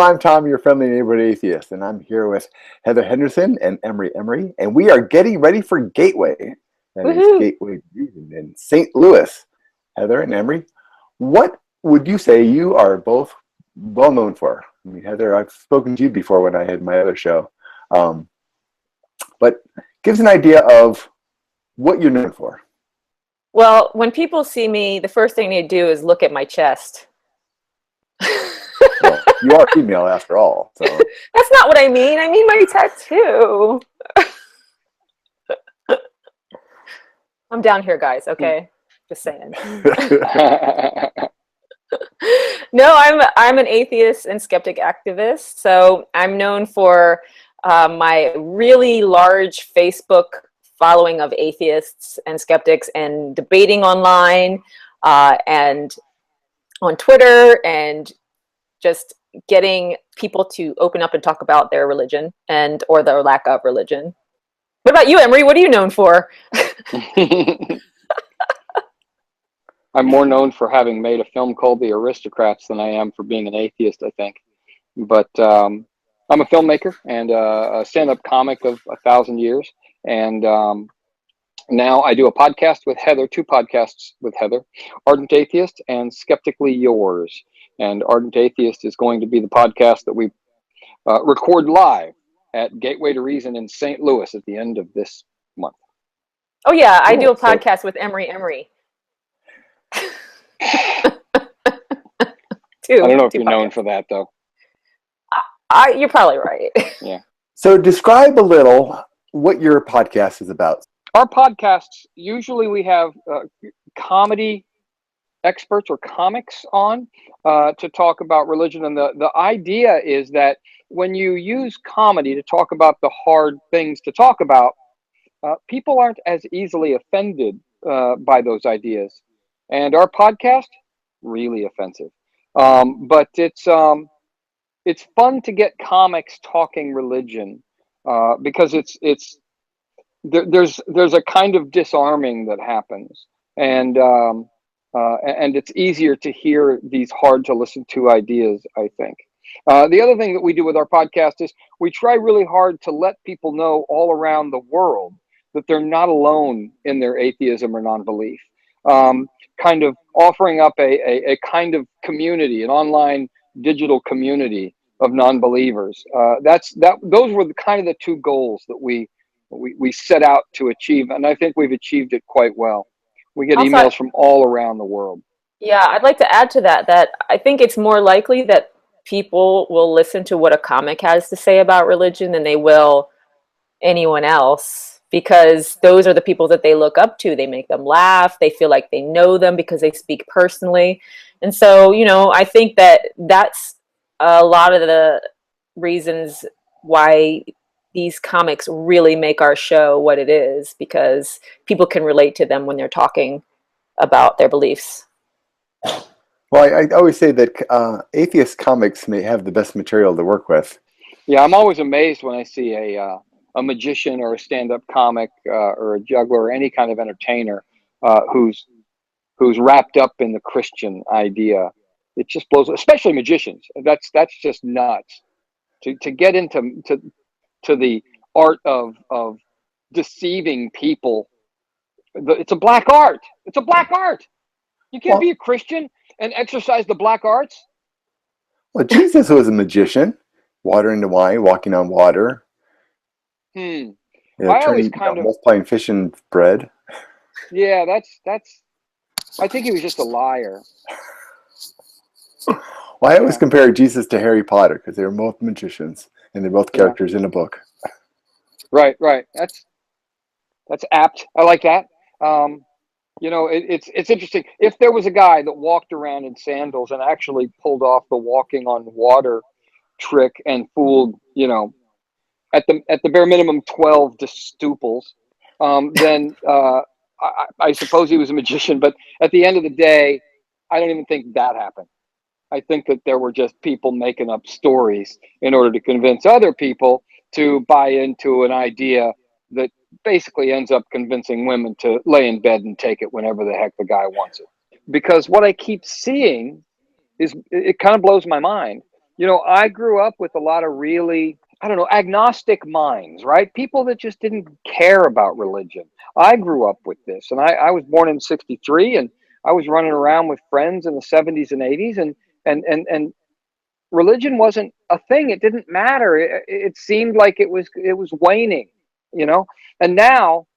I'm Tom, your friendly neighborhood atheist, and I'm here with Heather Henderson and Emery, and we are getting ready for Gateway. That is Woohoo! Gateway Reason in St. Louis. Heather and Emery, what would you say you are both well known for? I mean, Heather, I've spoken to you before when I had my other show, but give us an idea of what you're known for. Well, when people see me, the first thing they do is look at my chest. Well, you are female after all, so. That's not what I mean. I mean my tattoo. I'm down here, guys, okay? Just saying. No, I'm an atheist and skeptic activist. So I'm known for my really large Facebook following of atheists and skeptics and debating online and on Twitter and just getting people to open up and talk about their religion and or their lack of religion. What about you, Emery? What are you known for? I'm more known for having made a film called The Aristocrats than I am for being an atheist, I think. But I'm a filmmaker and a stand-up comic of 1,000 years. And now I do a podcast with Heather, 2 podcasts with Heather, Ardent Atheist and Skeptically Yours. And Ardent Atheist is going to be the podcast that we record live at Gateway to Reason in St. Louis at the end of this month. Oh, yeah, I do a Cool. podcast with Emery. I don't know if you're known for that, though. You're probably right. Yeah. So describe a little what your podcast is about. Our podcasts, usually we have comedy experts or comics on to talk about religion. And the idea is that when you use comedy to talk about the hard things to talk about, people aren't as easily offended by those ideas. And our podcast, really offensive. But it's fun to get comics talking religion because there's a kind of disarming that happens, and it's easier to hear these hard to listen to ideas, I think. The other thing that we do with our podcast is we try really hard to let people know all around the world that they're not alone in their atheism or non-belief. Kind of offering up a kind of community, an online digital community of non-believers. Those were kind of the 2 goals that we set out to achieve, and I think we've achieved it quite well. We get emails from all around the world. Yeah, I'd like to add to that I think it's more likely that people will listen to what a comic has to say about religion than they will anyone else, because those are the people that they look up to. They make them laugh. They feel like they know them because they speak personally. And so, I think that that's a lot of the reasons why these comics really make our show what it is, because people can relate to them when they're talking about their beliefs. Well, I always say that atheist comics may have the best material to work with. Yeah, I'm always amazed when I see a magician or a stand-up comic or a juggler or any kind of entertainer who's wrapped up in the Christian idea. It just blows, especially magicians. That's just nuts. To get into the art of deceiving people. It's a black art. It's a black art. You can't be a Christian and exercise the black arts. Well, Jesus was a magician, water into wine, walking on water. I always multiplying fish and bread. Yeah, that's. I think he was just a liar. Well, I always compare Jesus to Harry Potter because they're both magicians and they're both characters in a book. Right. That's apt. I like that. It's interesting. If there was a guy that walked around in sandals and actually pulled off the walking on water trick and fooled, at the bare minimum 12 distuples, then I suppose he was a magician. But at the end of the day, I don't even think that happened. I think that there were just people making up stories in order to convince other people to buy into an idea that basically ends up convincing women to lay in bed and take it whenever the heck the guy wants it. Because what I keep seeing is, it kind of blows my mind. I grew up with a lot of really, I don't know, agnostic minds, right? People that just didn't care about religion. I grew up with this, and I was born in '63, and I was running around with friends in the '70s and '80s, and religion wasn't a thing. It didn't matter. It seemed like it was waning, And now,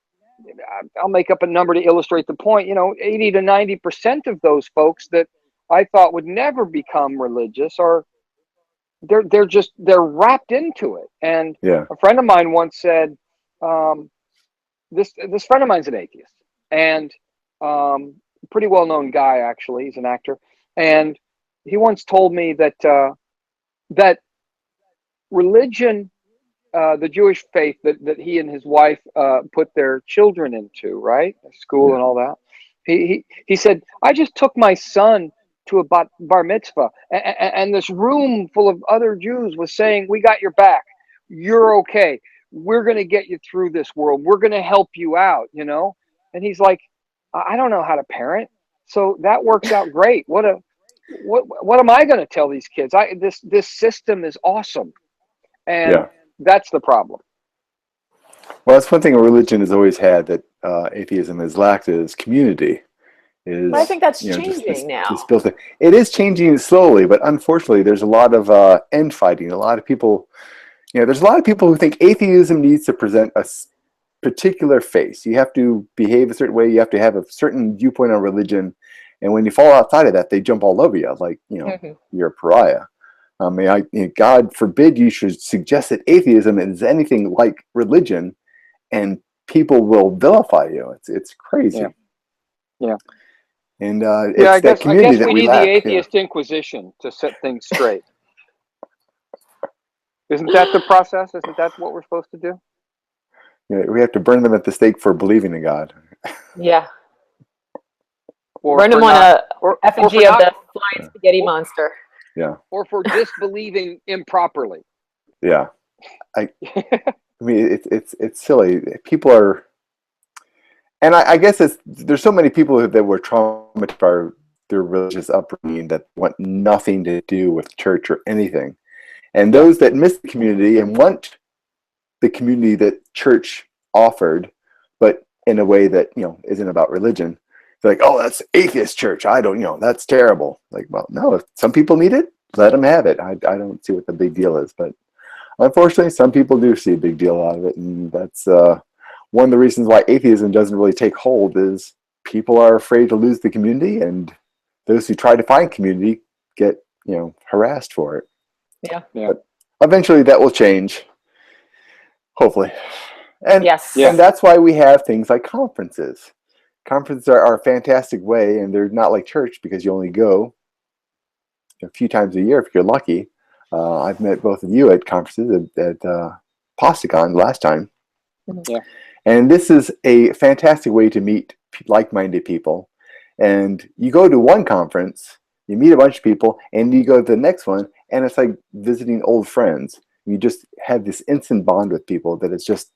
I'll make up a number to illustrate the point. 80 to 90% of those folks that I thought would never become religious are they're wrapped into it. And Yeah. a friend of mine once said, this friend of mine's an atheist, and pretty well known guy, actually. He's an actor, and he once told me that religion, the Jewish faith that he and his wife put their children into, right, school and all that. He said, I just took my son to a bar mitzvah, and this room full of other Jews was saying, we got your back. You're okay. We're going to get you through this world. We're going to help you out, And he's like, I don't know how to parent. So that works out great. What am I going to tell these kids? This system is awesome. And that's the problem. Well, that's one thing a religion has always had that atheism has lacked is community. But I think that's changing now. It is changing slowly, but unfortunately, there's a lot of infighting. A lot of people, there's a lot of people who think atheism needs to present a particular face. You have to behave a certain way. You have to have a certain viewpoint on religion. And when you fall outside of that, they jump all over you like, you're a pariah. God forbid you should suggest that atheism is anything like religion, and people will vilify you. It's crazy. Yeah. And I guess we need the atheist inquisition to set things straight. Isn't that the process? Isn't that what we're supposed to do? We have to burn them at the stake for believing in God. Yeah. Or burn them on a effigy of the flying spaghetti monster. Yeah. Or for disbelieving improperly. Yeah. I mean, it's silly. People are, and I guess there's so many people that were traumatized by their religious upbringing that want nothing to do with church or anything. And those that miss the community and want the community that church offered, but in a way that, isn't about religion. They're like, oh, that's atheist church. I don't, that's terrible. Like, well, no, if some people need it, let them have it. I don't see what the big deal is. But unfortunately, some people do see a big deal out of it. And that's one of the reasons why atheism doesn't really take hold is people are afraid to lose the community. And those who try to find community get, harassed for it. Yeah. But eventually that will change. Hopefully. And, and that's why we have things like conferences. Conferences are a fantastic way, and they're not like church because you only go a few times a year if you're lucky. I've met both of you at conferences at PastaCon last time. Yeah. And this is a fantastic way to meet like-minded people. And you go to one conference, you meet a bunch of people, and you go to the next one, and it's like visiting old friends. You just have this instant bond with people that it's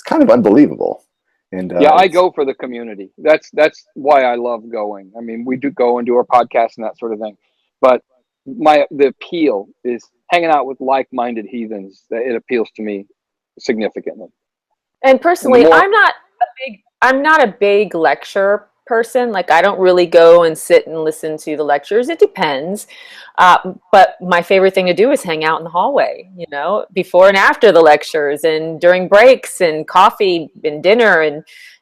kind of unbelievable. And I go for the community. That's why I love going. I mean, we do go and do our podcast and that sort of thing, but the appeal is hanging out with like-minded heathens. It appeals to me significantly. And personally, I'm not a big lecture person. Like, I don't really go and sit and listen to the lectures. It depends. But my favorite thing to do is hang out in the hallway, before and after the lectures and during breaks and coffee and dinner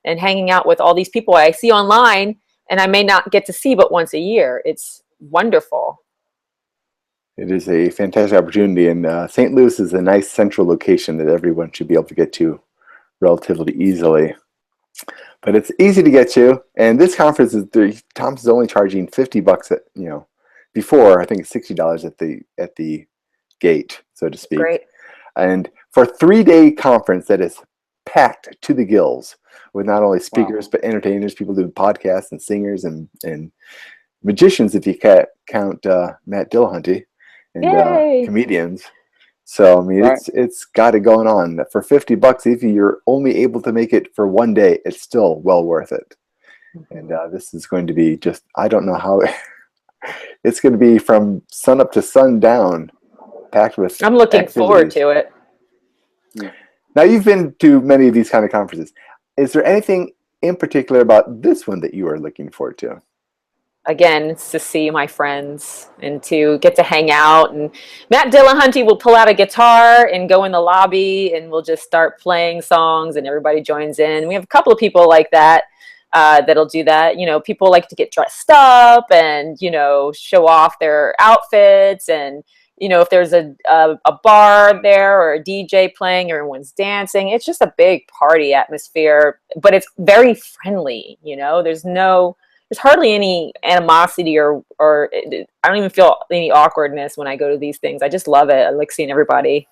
and hanging out with all these people I see online and I may not get to see but once a year. It's wonderful. It is a fantastic opportunity. And St. Louis is a nice central location that everyone should be able to get to relatively easily. But it's easy to get to, and this conference Thomas is only charging $50 at before I think it's $60 at the gate, so to speak. Great. And for a 3-day conference that is packed to the gills with not only speakers but entertainers, people doing podcasts and singers and magicians if you count Matt Dillahunty and comedians. So I mean, it's got it going on. For $50, if you're only able to make it for one day, it's still well worth it. And this is going to be I don't know how It's going to be from sun up to sundown, packed with I'm looking forward activities. to it. Now, you've been to many of these kind of conferences. Is there anything in particular about this one that you are looking forward to? Again, it's to see my friends and to get to hang out. And Matt Dillahunty will pull out a guitar and go in the lobby, and we'll just start playing songs, and everybody joins in. We have a couple of people like that that'll do that. You know, people like to get dressed up and, you know, show off their outfits. And, you know, if there's a bar there or a DJ playing, everyone's dancing. It's just a big party atmosphere, but it's very friendly. You know, there's hardly any animosity or I don't even feel any awkwardness when I go to these things. I just love it. I like seeing everybody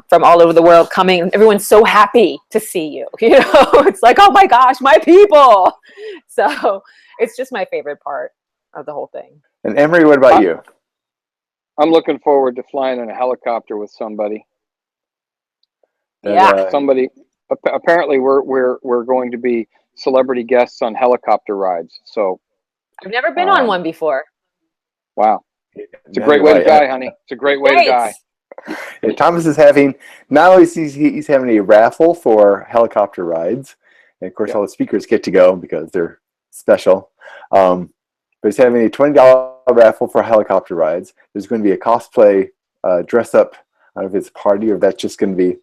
from all over the world coming. Everyone's so happy to see you. You know, it's like, oh my gosh, my people. So it's just my favorite part of the whole thing. And Emery, what about you? I'm looking forward to flying in a helicopter with somebody. Yeah. Somebody. Apparently, we're going to be celebrity guests on helicopter rides. So I've never been on one before. Wow. It's a great way to die, honey. It's a great way to die. Yeah, Thomas is having, not only is he's having a raffle for helicopter rides, and of course all the speakers get to go because they're special, but he's having a $20 raffle for helicopter rides. There's going to be a cosplay dress up. I don't know if it's a party or if that's just going to be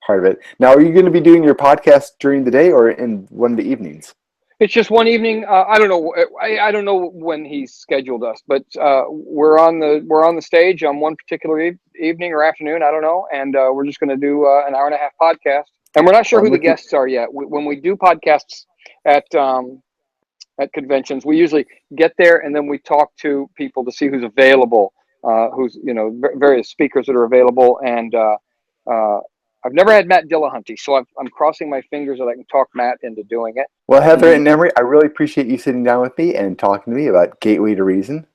part of it. Now, are you going to be doing your podcast during the day or in one of the evenings? It's just one evening. I don't know. I don't know when he's scheduled us, but we're on the stage on one particular evening or afternoon. I don't know, and we're just going to do an hour and a half podcast. And we're not sure who the guests are yet. When we do podcasts at conventions, we usually get there and then we talk to people to see who's available, who's, you know, various speakers that are available, and I've never had Matt Dillahunty, so I'm crossing my fingers that I can talk Matt into doing it. Well, Heather and Emery, I really appreciate you sitting down with me and talking to me about Gateway to Reason.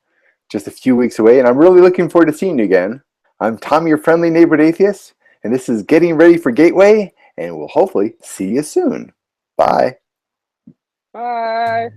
Just a few weeks away, and I'm really looking forward to seeing you again. I'm Tom, your friendly neighborhood atheist, and this is Getting Ready for Gateway, and we'll hopefully see you soon. Bye. Bye.